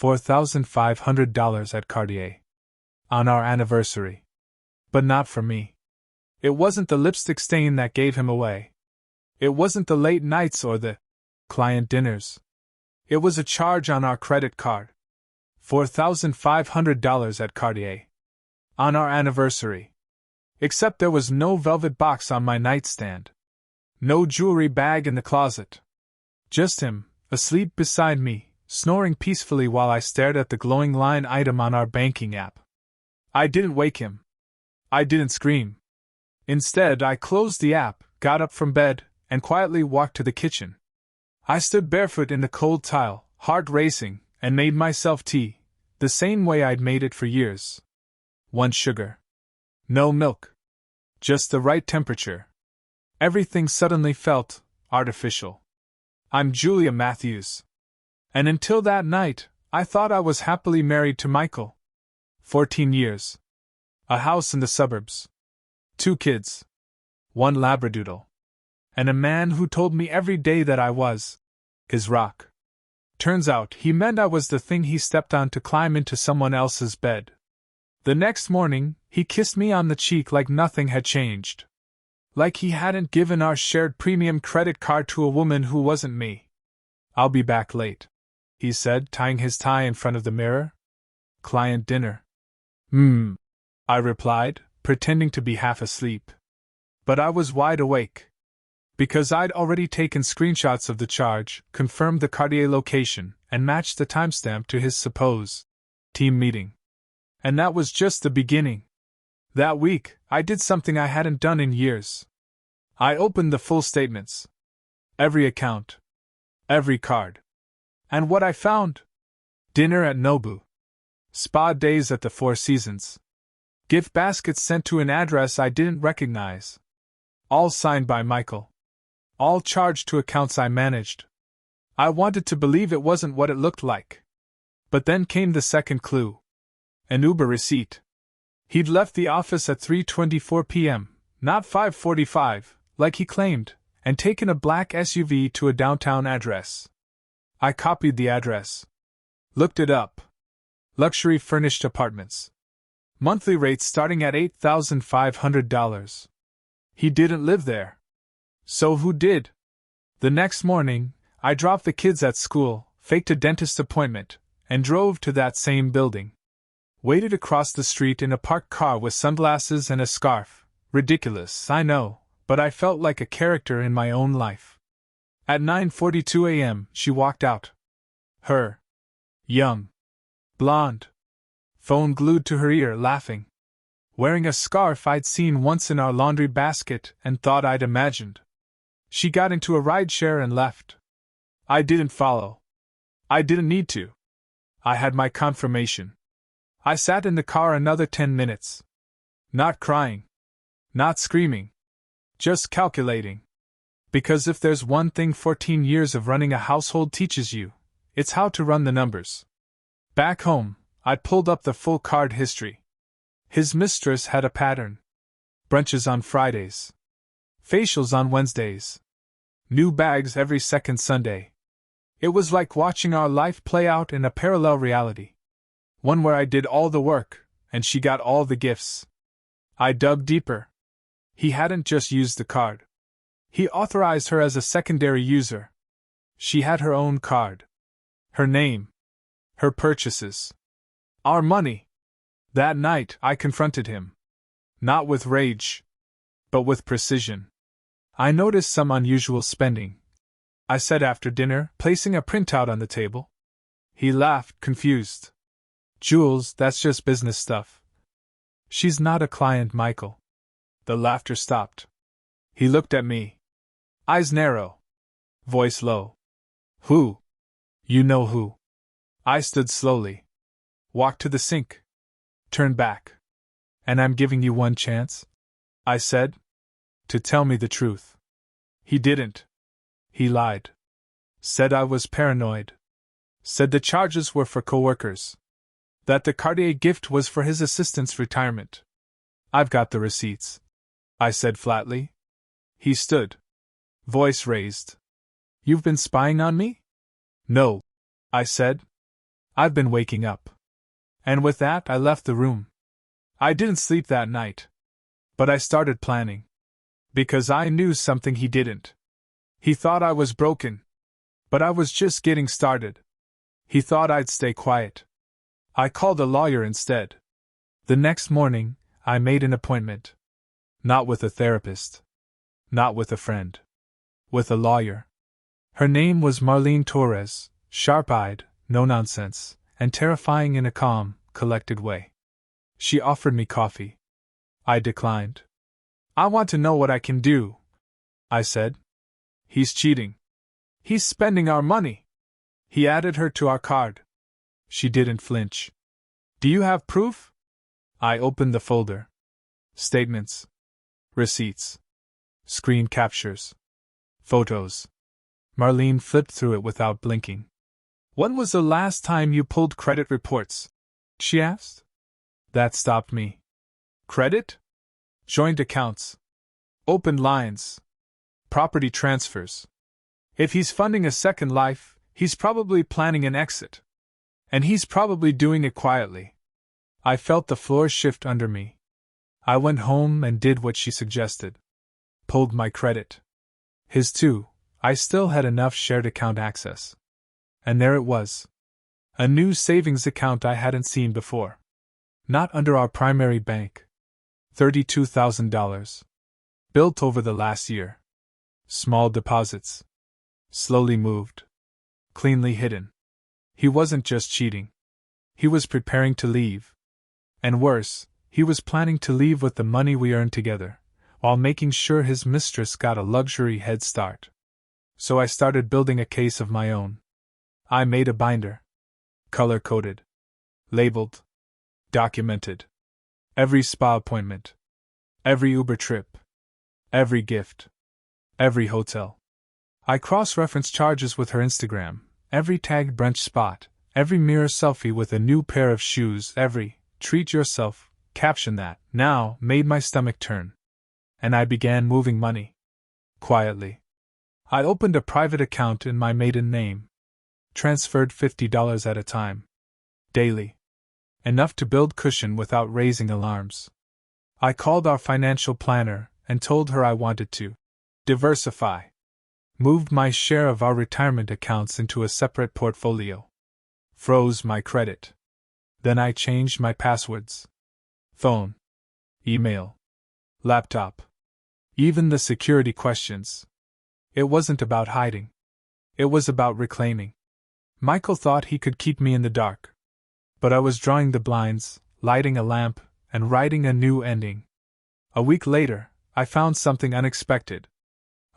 $4,500 at Cartier. On our anniversary. But not for me. It wasn't the lipstick stain that gave him away. It wasn't the late nights or the client dinners. It was a charge on our credit card. $4,500 at Cartier. On our anniversary. Except there was no velvet box on my nightstand. No jewelry bag in the closet. Just him, asleep beside me, snoring peacefully while I stared at the glowing line item on our banking app. I didn't wake him. I didn't scream. Instead, I closed the app, got up from bed, and quietly walked to the kitchen. I stood barefoot in the cold tile, heart racing, and made myself tea, the same way I'd made it for years. 1 sugar. No milk. Just the right temperature. Everything suddenly felt artificial. I'm Julia Matthews. And until that night, I thought I was happily married to Michael. 14 years. A house in the suburbs. 2 kids. 1 labradoodle. And a man who told me every day that I was his rock. Turns out he meant I was the thing he stepped on to climb into someone else's bed. The next morning, he kissed me on the cheek like nothing had changed. Like he hadn't given our shared premium credit card to a woman who wasn't me. I'll be back late, he said, tying his tie in front of the mirror. Client dinner. I replied, pretending to be half asleep. But I was wide awake. Because I'd already taken screenshots of the charge, confirmed the Cartier location, and matched the timestamp to his supposed team meeting. And that was just the beginning. That week, I did something I hadn't done in years. I opened the full statements. Every account. Every card. And what I found? Dinner at Nobu. Spa days at the Four Seasons. Gift baskets sent to an address I didn't recognize. All signed by Michael. All charged to accounts I managed. I wanted to believe it wasn't what it looked like. But then came the second clue. An Uber receipt. He'd left the office at 3:24 p.m., not 5:45, like he claimed, and taken a black SUV to a downtown address. I copied the address. Looked it up. Luxury furnished apartments. Monthly rates starting at $8,500. He didn't live there. So who did? The next morning, I dropped the kids at school, faked a dentist appointment, and drove to that same building. Waited across the street in a parked car with sunglasses and a scarf. Ridiculous, I know, but I felt like a character in my own life. At 9:42 a.m., she walked out. Her. Young. Blonde. Phone glued to her ear, laughing. Wearing a scarf I'd seen once in our laundry basket and thought I'd imagined. She got into a rideshare and left. I didn't follow. I didn't need to. I had my confirmation. I sat in the car another 10 minutes. Not crying. Not screaming. Just calculating. Because if there's one thing 14 years of running a household teaches you, it's how to run the numbers. Back home, I'd pulled up the full card history. His mistress had a pattern. Brunches on Fridays. Facials on Wednesdays. New bags every second Sunday. It was like watching our life play out in a parallel reality. One where I did all the work, and she got all the gifts. I dug deeper. He hadn't just used the card. He authorized her as a secondary user. She had her own card. Her name. Her purchases. Our money. That night, I confronted him. Not with rage, but with precision. I noticed some unusual spending. I said after dinner, placing a printout on the table. He laughed, confused. Jules, that's just business stuff. She's not a client, Michael. The laughter stopped. He looked at me. Eyes narrow. Voice low. Who? You know who. I stood slowly. Walked to the sink. Turned back. And I'm giving you one chance? I said. To tell me the truth. He didn't. He lied. Said I was paranoid. Said the charges were for coworkers. That the Cartier gift was for his assistant's retirement. I've got the receipts. I said flatly. He stood. Voice raised. You've been spying on me? No. I said. I've been waking up. And with that, I left the room. I didn't sleep that night. But I started planning. Because I knew something he didn't. He thought I was broken. But I was just getting started. He thought I'd stay quiet. I called a lawyer instead. The next morning, I made an appointment. Not with a therapist. Not with a friend. With a lawyer. Her name was Marlene Torres, sharp-eyed, no-nonsense, and terrifying in a calm, collected way. She offered me coffee. I declined. I want to know what I can do, I said. He's cheating. He's spending our money. He added her to our card. She didn't flinch. Do you have proof? I opened the folder. Statements. Receipts. Screen captures. Photos. Marlene flipped through it without blinking. When was the last time you pulled credit reports? She asked. That stopped me. Credit? Joint accounts. Open lines. Property transfers. If he's funding a second life, he's probably planning an exit. And he's probably doing it quietly. I felt the floor shift under me. I went home and did what she suggested. Pulled my credit. His too. I still had enough shared account access. And there it was. A new savings account I hadn't seen before. Not under our primary bank. $32,000. Built over the last year. Small deposits. Slowly moved. Cleanly hidden. He wasn't just cheating. He was preparing to leave. And worse, he was planning to leave with the money we earned together, while making sure his mistress got a luxury head start. So I started building a case of my own. I made a binder. Color-coded. Labeled. Documented. Every spa appointment. Every Uber trip. Every gift. Every hotel. I cross-referenced charges with her Instagram, every tagged brunch spot, every mirror selfie with a new pair of shoes, every treat yourself caption that now made my stomach turn. And I began moving money. Quietly. I opened a private account in my maiden name. Transferred $50 at a time. Daily. Enough to build cushion without raising alarms. I called our financial planner and told her I wanted to diversify. Moved my share of our retirement accounts into a separate portfolio. Froze my credit. Then I changed my passwords. Phone. Email. Laptop. Even the security questions. It wasn't about hiding. It was about reclaiming. Michael thought he could keep me in the dark. But I was drawing the blinds, lighting a lamp, and writing a new ending. A week later, I found something unexpected.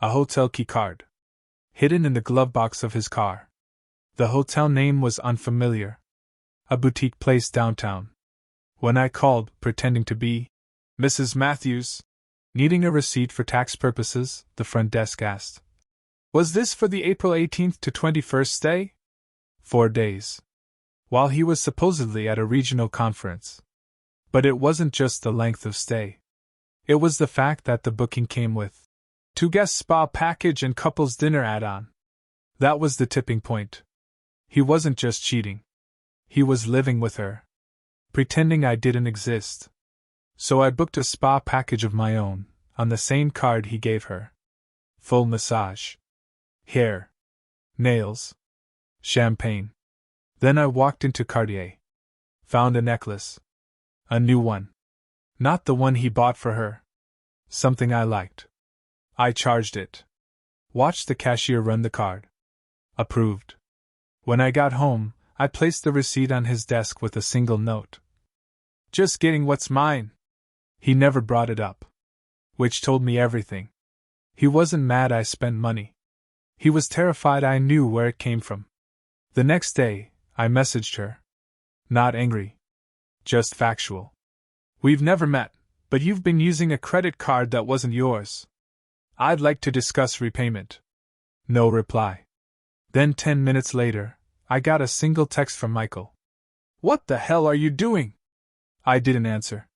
A hotel key card. Hidden in the glove box of his car. The hotel name was unfamiliar. A boutique place downtown. When I called, pretending to be Mrs. Matthews, needing a receipt for tax purposes, the front desk asked, "Was this for the April 18th to 21st stay?" 4 days. While he was supposedly at a regional conference. But it wasn't just the length of stay. It was the fact that the booking came with 2-guest spa package and couples dinner add-on. That was the tipping point. He wasn't just cheating. He was living with her. Pretending I didn't exist. So I booked a spa package of my own, on the same card he gave her. Full massage. Hair. Nails. Champagne. Then I walked into Cartier. Found a necklace. A new one. Not the one he bought for her. Something I liked. I charged it. Watched the cashier run the card. Approved. When I got home, I placed the receipt on his desk with a single note. Just getting what's mine. He never brought it up. Which told me everything. He wasn't mad I spent money. He was terrified I knew where it came from. The next day, I messaged her. Not angry. Just factual. We've never met, but you've been using a credit card that wasn't yours. I'd like to discuss repayment. No reply. Then 10 minutes later, I got a single text from Michael. What the hell are you doing? I didn't answer.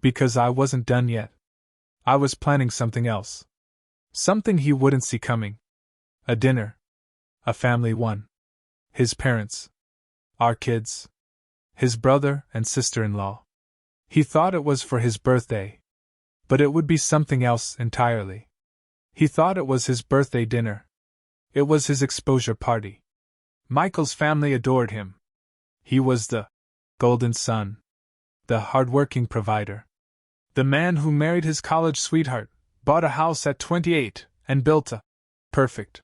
Because I wasn't done yet. I was planning something else. Something he wouldn't see coming. A dinner. A family one. His parents. Our kids. His brother and sister-in-law. He thought it was for his birthday. But it would be something else entirely. He thought it was his birthday dinner. It was his exposure party. Michael's family adored him. He was the golden son. The hard-working provider. The man who married his college sweetheart, bought a house at 28, and built a perfect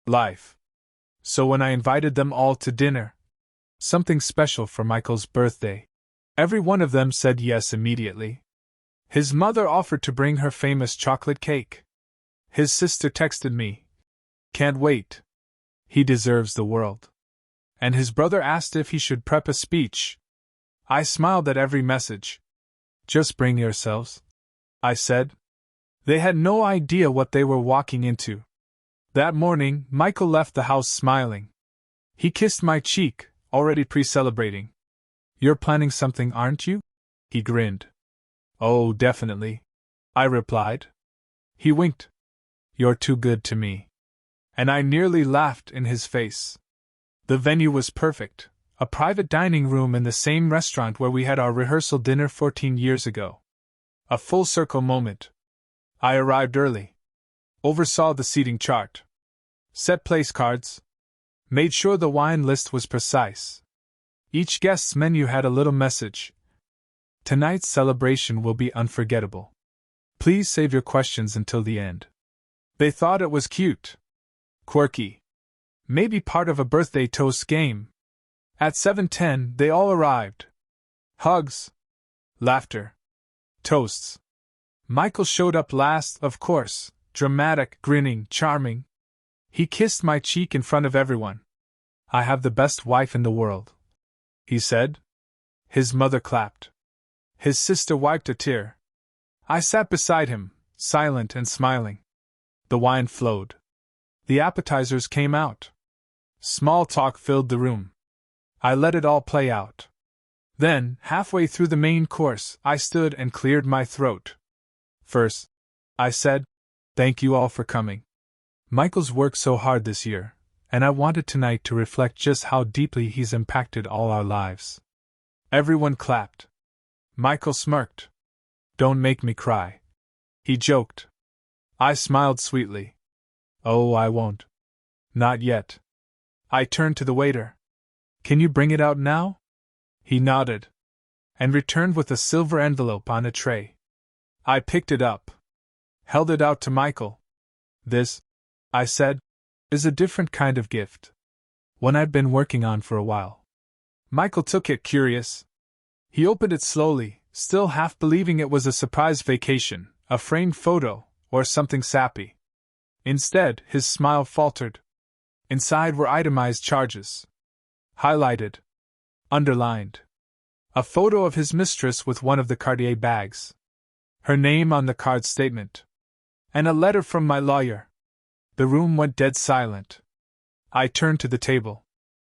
life. So when I invited them all to dinner, something special for Michael's birthday, every one of them said yes immediately. His mother offered to bring her famous chocolate cake. His sister texted me, "Can't wait. He deserves the world." And his brother asked if he should prep a speech. I smiled at every message. "Just bring yourselves," I said. They had no idea what they were walking into. That morning, Michael left the house smiling. He kissed my cheek, already pre-celebrating. "You're planning something, aren't you?" He grinned. "Oh, definitely," I replied. He winked. "You're too good to me." And I nearly laughed in his face. The venue was perfect, a private dining room in the same restaurant where we had our rehearsal dinner 14 years ago. A full-circle moment. I arrived early. Oversaw the seating chart. Set place cards. Made sure the wine list was precise. Each guest's menu had a little message. "Tonight's celebration will be unforgettable. Please save your questions until the end." They thought it was cute. Quirky. Maybe part of a birthday toast game. At 7:10, they all arrived. Hugs. Laughter. Toasts. Michael showed up last, of course, dramatic, grinning, charming. He kissed my cheek in front of everyone. "I have the best wife in the world," he said. His mother clapped. His sister wiped a tear. I sat beside him, silent and smiling. The wine flowed. The appetizers came out. Small talk filled the room. I let it all play out. Then, halfway through the main course, I stood and cleared my throat. "First," I said, "thank you all for coming. Michael's worked so hard this year, and I wanted tonight to reflect just how deeply he's impacted all our lives." Everyone clapped. Michael smirked. "Don't make me cry," he joked. I smiled sweetly. "Oh, I won't. Not yet." I turned to the waiter. "Can you bring it out now?" He nodded, and returned with a silver envelope on a tray. I picked it up, held it out to Michael. "This," I said, "is a different kind of gift. One I've been working on for a while." Michael took it, curious. He opened it slowly, still half believing it was a surprise vacation, a framed photo, or something sappy. Instead, his smile faltered. Inside were itemized charges. Highlighted. Underlined. A photo of his mistress with one of the Cartier bags. Her name on the card statement. And a letter from my lawyer. The room went dead silent. I turned to the table.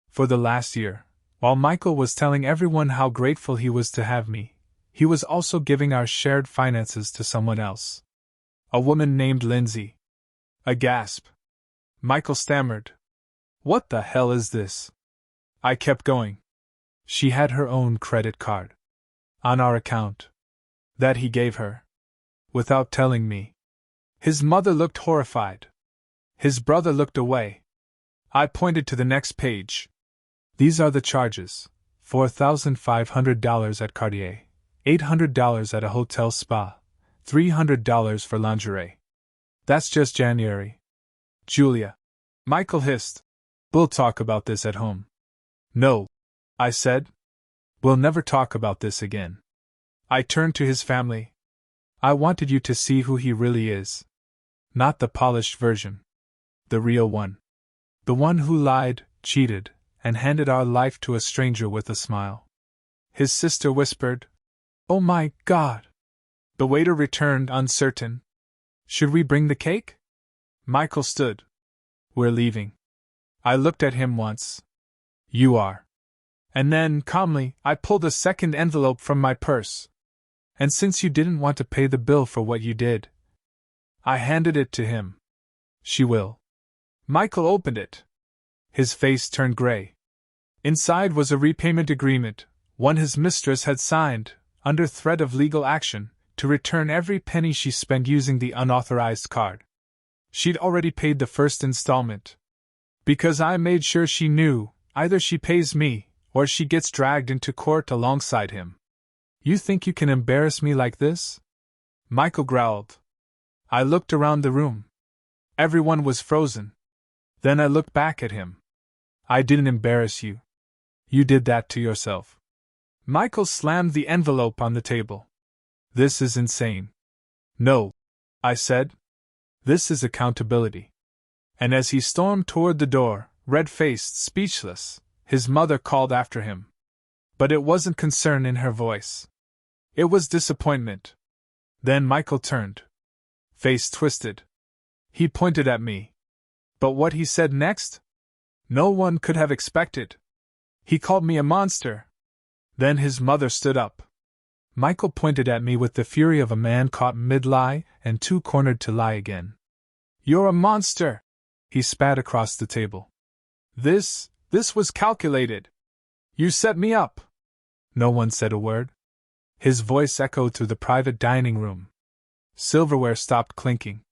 For the last year, while Michael was telling everyone how grateful he was to have me, he was also giving our shared finances to someone else. A woman named Lindsay. A gasp. Michael stammered. "What the hell is this?" I kept going. She had her own credit card. On our account. That he gave her. Without telling me. His mother looked horrified. His brother looked away. I pointed to the next page. "These are the charges. $4,500 at Cartier. $800 at a hotel spa. $300 for lingerie. That's just January." "Julia," Michael hissed. "We'll talk about this at home." "No," I said. "We'll never talk about this again." I turned to his family. "I wanted you to see who he really is. Not the polished version. The real one. The one who lied, cheated, and handed our life to a stranger with a smile." His sister whispered, "Oh my God!" The waiter returned, uncertain. "Should we bring the cake?" Michael stood. "We're leaving." I looked at him once. "You are." And then, calmly, I pulled a second envelope from my purse. "And since you didn't want to pay the bill for what you did," I handed it to him. "She will." Michael opened it. His face turned gray. Inside was a repayment agreement, one his mistress had signed, under threat of legal action, to return every penny she spent using the unauthorized card. She'd already paid the first installment. Because I made sure she knew, either she pays me, or she gets dragged into court alongside him. You think you can embarrass me like this? Michael growled. I looked around the room. Everyone was frozen. Then I looked back at him. I didn't embarrass you. You did that to yourself. Michael slammed the envelope on the table. This is insane. No, I said. This is accountability. And as he stormed toward the door, red-faced, speechless, his mother called after him. But it wasn't concern in her voice. It was disappointment. Then Michael turned. Face twisted. He pointed at me. But what he said next? No one could have expected. He called me a monster. Then his mother stood up. Michael pointed at me with the fury of a man caught mid-lie and too cornered to lie again. You're a monster! He spat across the table. This was calculated. You set me up. No one said a word. His voice echoed through the private dining room. Silverware stopped clinking.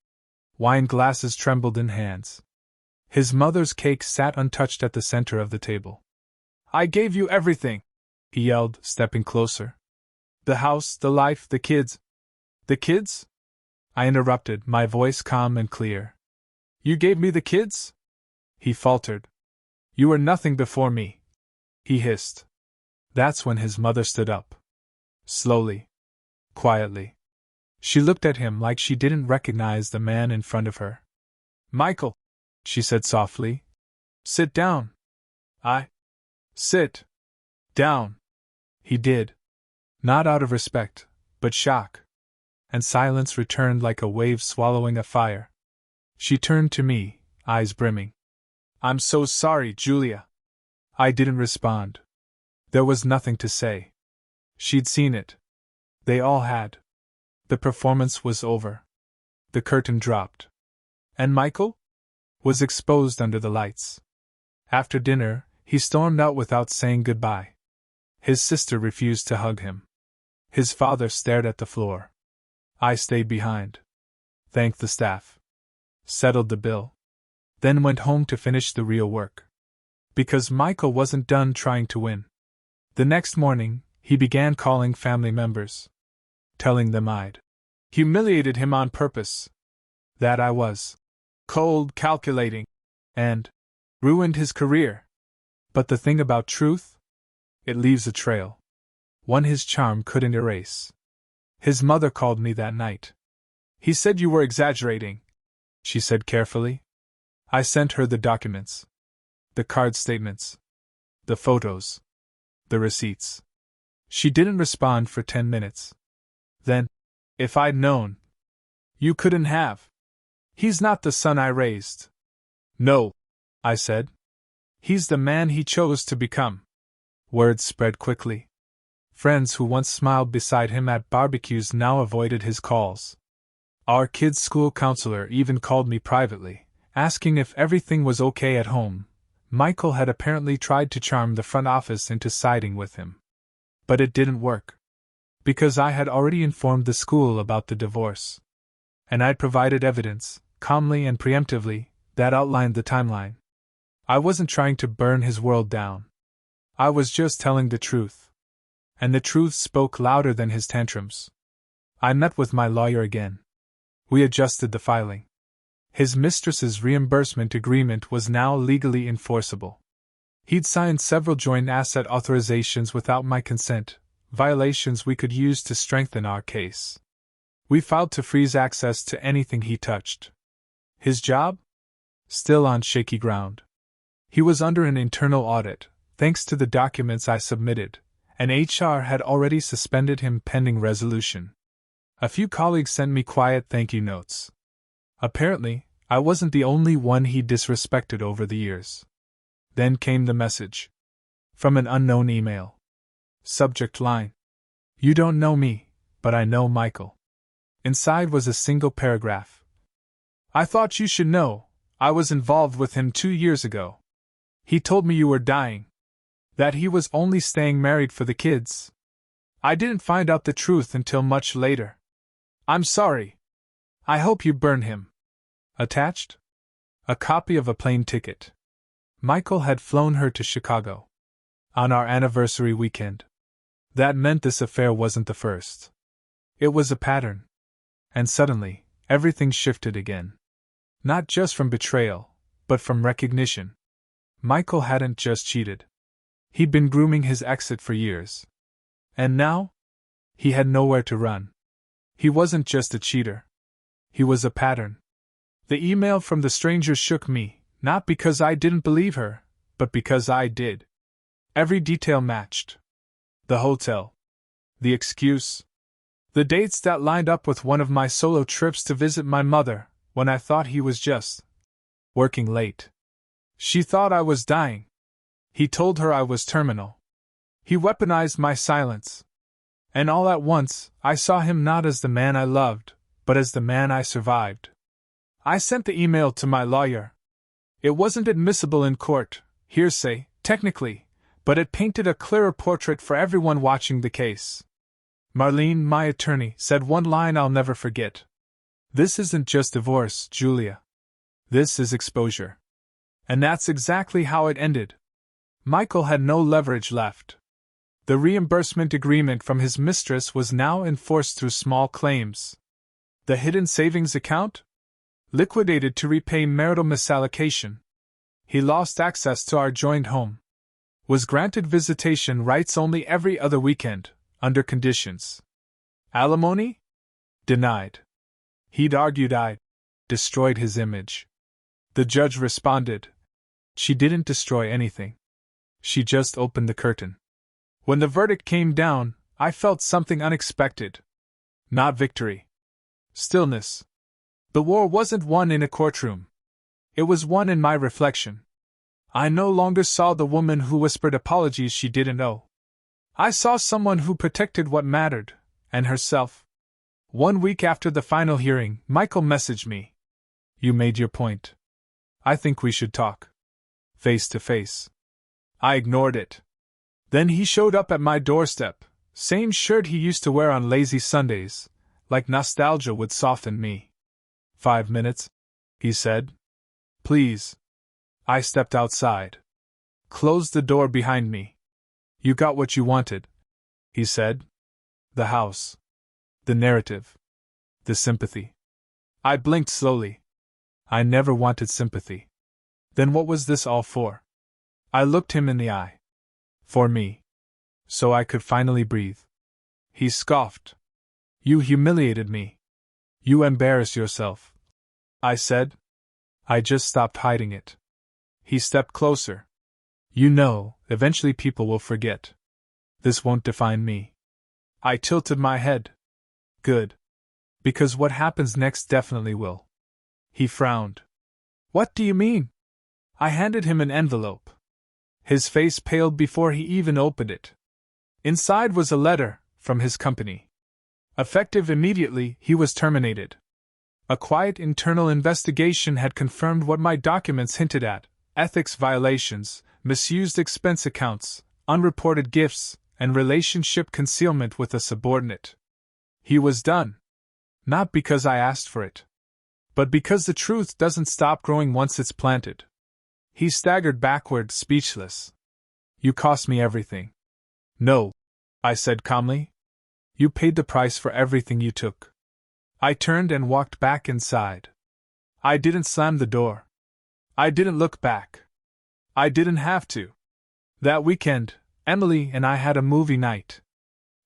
Wine glasses trembled in hands. His mother's cake sat untouched at the center of the table. I gave you everything, he yelled, stepping closer. The house, the life, the kids. The kids? I interrupted, my voice calm and clear. You gave me the kids? He faltered. You were nothing before me, he hissed. That's when his mother stood up. Slowly. Quietly. She looked at him like she didn't recognize the man in front of her. Michael, she said softly. Sit down. Sit. Down. He did. Not out of respect, but shock. And silence returned like a wave swallowing a fire. She turned to me, eyes brimming. I'm so sorry, Julia. I didn't respond. There was nothing to say. She'd seen it. They all had. The performance was over. The curtain dropped. And Michael? Was exposed under the lights. After dinner, he stormed out without saying goodbye. His sister refused to hug him. His father stared at the floor. I stayed behind. Thanked the staff. Settled the bill. Then went home to finish the real work. Because Michael wasn't done trying to win. The next morning, he began calling family members. Telling them I'd humiliated him on purpose. That I was cold, calculating, and ruined his career. But the thing about truth? It leaves a trail. One his charm couldn't erase. His mother called me that night. He said you were exaggerating, she said carefully. I sent her the documents. The card statements. The photos. The receipts. She didn't respond for 10 minutes. Then, if I'd known. You couldn't have. He's not the son I raised. No, I said. He's the man he chose to become. Word spread quickly. Friends who once smiled beside him at barbecues now avoided his calls. Our kid's school counselor even called me privately, asking if everything was okay at home. Michael had apparently tried to charm the front office into siding with him. But it didn't work. Because I had already informed the school about the divorce. And I'd provided evidence, calmly and preemptively, that outlined the timeline. I wasn't trying to burn his world down. I was just telling the truth. And the truth spoke louder than his tantrums. I met with my lawyer again. We adjusted the filing. His mistress's reimbursement agreement was now legally enforceable. He'd signed several joint asset authorizations without my consent, violations we could use to strengthen our case. We filed to freeze access to anything he touched. His job? Still on shaky ground. He was under an internal audit, thanks to the documents I submitted, and HR had already suspended him pending resolution. A few colleagues sent me quiet thank you notes. Apparently, I wasn't the only one he disrespected over the years. Then came the message. From an unknown email. Subject line. You don't know me, but I know Michael. Inside was a single paragraph. I thought you should know, I was involved with him 2 years ago. He told me you were dying. That he was only staying married for the kids. I didn't find out the truth until much later. I'm sorry. I hope you burn him. Attached? A copy of a plane ticket. Michael had flown her to Chicago. On our anniversary weekend. That meant this affair wasn't the first. It was a pattern. And suddenly, everything shifted again. Not just from betrayal, but from recognition. Michael hadn't just cheated. He'd been grooming his exit for years. And now? He had nowhere to run. He wasn't just a cheater. He was a pattern. The email from the stranger shook me, not because I didn't believe her, but because I did. Every detail matched. The hotel. The excuse. The dates that lined up with one of my solo trips to visit my mother, when I thought he was just working late. She thought I was dying. He told her I was terminal. He weaponized my silence. And all at once, I saw him not as the man I loved, but as the man I survived. I sent the email to my lawyer. It wasn't admissible in court, hearsay, technically, but it painted a clearer portrait for everyone watching the case. Marlene, my attorney, said one line I'll never forget. This isn't just divorce, Julia. This is exposure. And that's exactly how it ended. Michael had no leverage left. The reimbursement agreement from his mistress was now enforced through small claims. The hidden savings account? Liquidated to repay marital misallocation. He lost access to our joint home. Was granted visitation rights only every other weekend, under conditions. Alimony? Denied. He'd argued I'd destroyed his image. The judge responded. She didn't destroy anything. She just opened the curtain. When the verdict came down, I felt something unexpected. Not victory. Stillness. The war wasn't won in a courtroom. It was won in my reflection. I no longer saw the woman who whispered apologies she didn't owe. I saw someone who protected what mattered, and herself. 1 week after the final hearing, Michael messaged me. You made your point. I think we should talk. Face to face. I ignored it. Then he showed up at my doorstep, same shirt he used to wear on lazy Sundays, like nostalgia would soften me. 5 minutes, he said. Please. I stepped outside. Closed the door behind me. You got what you wanted, he said. The house. The narrative. The sympathy. I blinked slowly. I never wanted sympathy. Then what was this all for? I looked him in the eye. For me. So I could finally breathe. He scoffed. You humiliated me. You embarrassed yourself. I said. I just stopped hiding it. He stepped closer. You know, eventually people will forget. This won't define me. I tilted my head. Good. Because what happens next definitely will. He frowned. What do you mean? I handed him an envelope. His face paled before he even opened it. Inside was a letter, from his company. Effective immediately, he was terminated. A quiet internal investigation had confirmed what my documents hinted at: ethics violations, misused expense accounts, unreported gifts, and relationship concealment with a subordinate. He was done. Not because I asked for it, but because the truth doesn't stop growing once it's planted. He staggered backward, speechless. You cost me everything. No, I said calmly. You paid the price for everything you took. I turned and walked back inside. I didn't slam the door. I didn't look back. I didn't have to. That weekend, Emily and I had a movie night.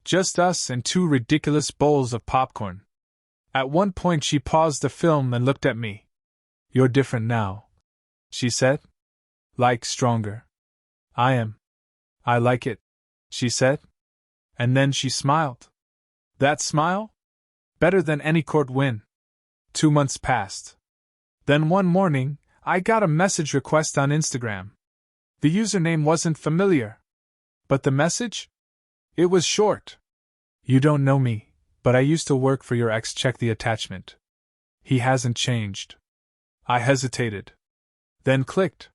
Just us and 2 ridiculous bowls of popcorn. At one point she paused the film and looked at me. You're different now, she said. Like stronger. I am. I like it, she said. And then she smiled. That smile? Better than any court win. 2 months passed. Then one morning, I got a message request on Instagram. The username wasn't familiar. But the message? It was short. You don't know me, but I used to work for your ex. Check the attachment. He hasn't changed. I hesitated. Then clicked.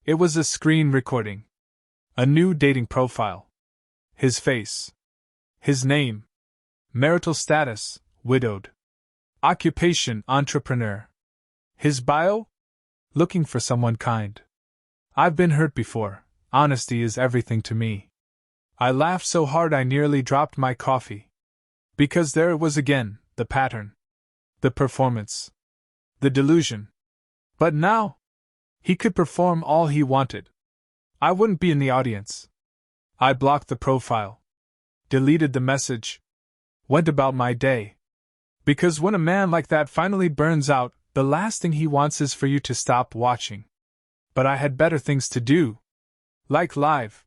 It was a screen recording. A new dating profile. His face. His name. Marital status, widowed. Occupation, entrepreneur. His bio? Looking for someone kind. I've been hurt before. Honesty is everything to me. I laughed so hard I nearly dropped my coffee. Because there it was again, the pattern. The performance. The delusion. But now, he could perform all he wanted. I wouldn't be in the audience. I blocked the profile. Deleted the message. Went about my day. Because when a man like that finally burns out, the last thing he wants is for you to stop watching. But I had better things to do. Like live.